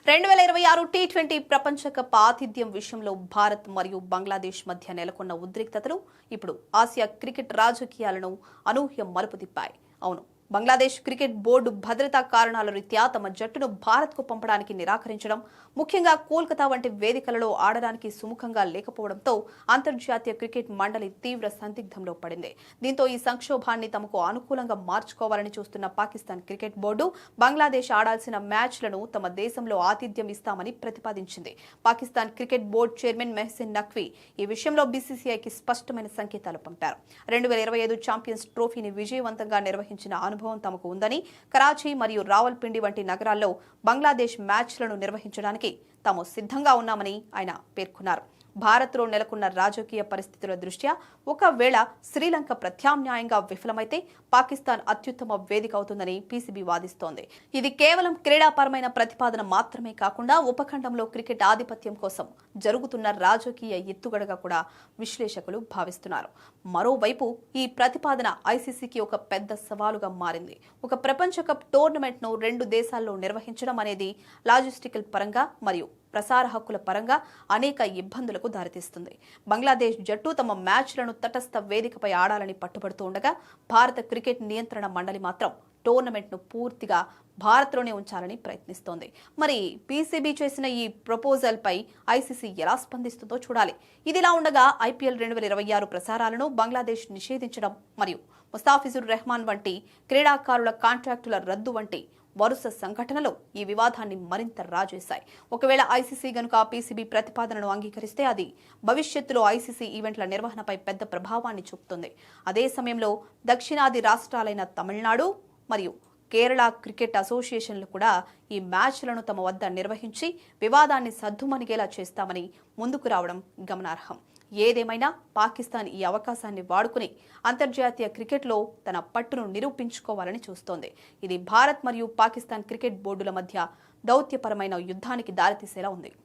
2026 T20 ప్రపంచ cup ఆతిథ్యం విషయంలో భారత్ మరియు బంగ్లాదేశ్ మధ్య నెలకొన్న ఉద్రిక్తతలు ఇప్పుడు ఆసియా క్రికెట్ రాజకీయాలను అనూహ్య మలుపు తిప్పాయి. అవును, బంగ్లాదేశ్ క్రికెట్ బోర్డు భద్రతా కారణాల రీత్యా తమ జట్టును భారత్కు పంపడానికి నిరాకరించడం, ముఖ్యంగా కోల్కతా వంటి వేదికలలో ఆడడానికి సుముఖంగా లేకపోవడంతో అంతర్జాతీయ క్రికెట్ మండలి తీవ్ర సందిగ్ధంలో పడింది. దీంతో ఈ సంక్షోభాన్ని తమకు అనుకూలంగా మార్చుకోవాలని చూస్తున్న పాకిస్తాన్ క్రికెట్ బోర్డు బంగ్లాదేశ్ ఆడాల్సిన మ్యాచ్లను తమ దేశంలో ఆతిథ్యం ఇస్తామని ప్రతిపాదించింది. Pakistan cricket board chairman Mohsin Naqvi ఈ విషయంలో బీసీసీఐకి స్పష్టమైన సంకేతాలు పంపారు. 2025 ఛాంపియన్స్ ట్రోఫీని విజయవంతంగా నిర్వహించిన అనుభవం తమకు ఉందని, కరాచీ మరియు రావల్పిండి వంటి నగరాల్లో బంగ్లాదేశ్ మ్యాచ్లను నిర్వహించడానికి తాము సిద్ధంగా ఉన్నామని ఆయన పేర్కొన్నారు. భారత్లో నెలకొన్న రాజకీయ పరిస్థితుల దృష్ట్యా ఒకవేళ శ్రీలంక ప్రత్యామ్నాయంగా విఫలమైతే పాకిస్తాన్ అత్యుత్తమ వేదిక అవుతుందని పీసీబీ వాదిస్తోంది. ఇది కేవలం క్రీడాపరమైన ప్రతిపాదన మాత్రమే కాకుండా ఉపఖండంలో క్రికెట్ ఆధిపత్యం కోసం జరుగుతున్న రాజకీయ ఎత్తుగడగా కూడా విశ్లేషకులు భావిస్తున్నారు. మరోవైపు ఈ ప్రతిపాదన ఐసీసీకి ఒక పెద్ద సవాలుగా మారింది. ఒక ప్రపంచ కప్ టోర్నమెంట్ను 2 దేశాల్లో నిర్వహించడం అనేది లాజిస్టికల్ పరంగా మరియు ప్రసార హక్కుల పరంగా అనేక ఇబ్బందులకు దారితీస్తుంది. బంగ్లాదేశ్ జట్టు తమ మ్యాచ్లను తటస్థ వేదికపై ఆడాలని పట్టుబడుతూ ఉండగా, భారత క్రికెట్ నియంత్రణ మండలి మాత్రం టోర్నమెంట్ను పూర్తిగా భారత్లోనే ఉంచాలని ప్రయత్నిస్తోంది. మరి పీసీబీ చేసిన ఈ ప్రపోజల్పై ఐసీసీ ఎలా స్పందిస్తుందో చూడాలి. ఇదిలా ఉండగా ఐపీఎల్ 2026 ప్రసారాలను బంగ్లాదేశ్ నిషేధించడం మరియు ముస్తాఫిజుర్ రెహమాన్ వంటి క్రీడాకారుల కాంట్రాక్టుల రద్దు వంటి వరుస సంఘటనలు ఈ వివాదాన్ని మరింత రాజేశాయి. ఒకవేళ ఐసీసీ గనుక పీసీబీ ప్రతిపాదనను అంగీకరిస్తే అది భవిష్యత్తులో ఐసీసీ ఈవెంట్ల నిర్వహణపై పెద్ద ప్రభావాన్ని చూపుతుంది. అదే సమయంలో దక్షిణాది రాష్ట్రాలైన తమిళనాడు మరియు కేరళ క్రికెట్ అసోసియేషన్లు కూడా ఈ మ్యాచ్లను తమ వద్ద నిర్వహించి వివాదాన్ని సద్దుమణిగేలా చేస్తామని ముందుకు రావడం గమనార్హం. ఏదేమైనా పాకిస్తాన్ ఈ అవకాశాన్ని వాడుకుని అంతర్జాతీయ క్రికెట్లో తన పట్టును నిరూపించుకోవాలని చూస్తోంది. ఇది భారత్ మరియు పాకిస్తాన్ క్రికెట్ బోర్డుల మధ్య దౌత్యపరమైన యుద్ధానికి దారితీసేలా ఉంది.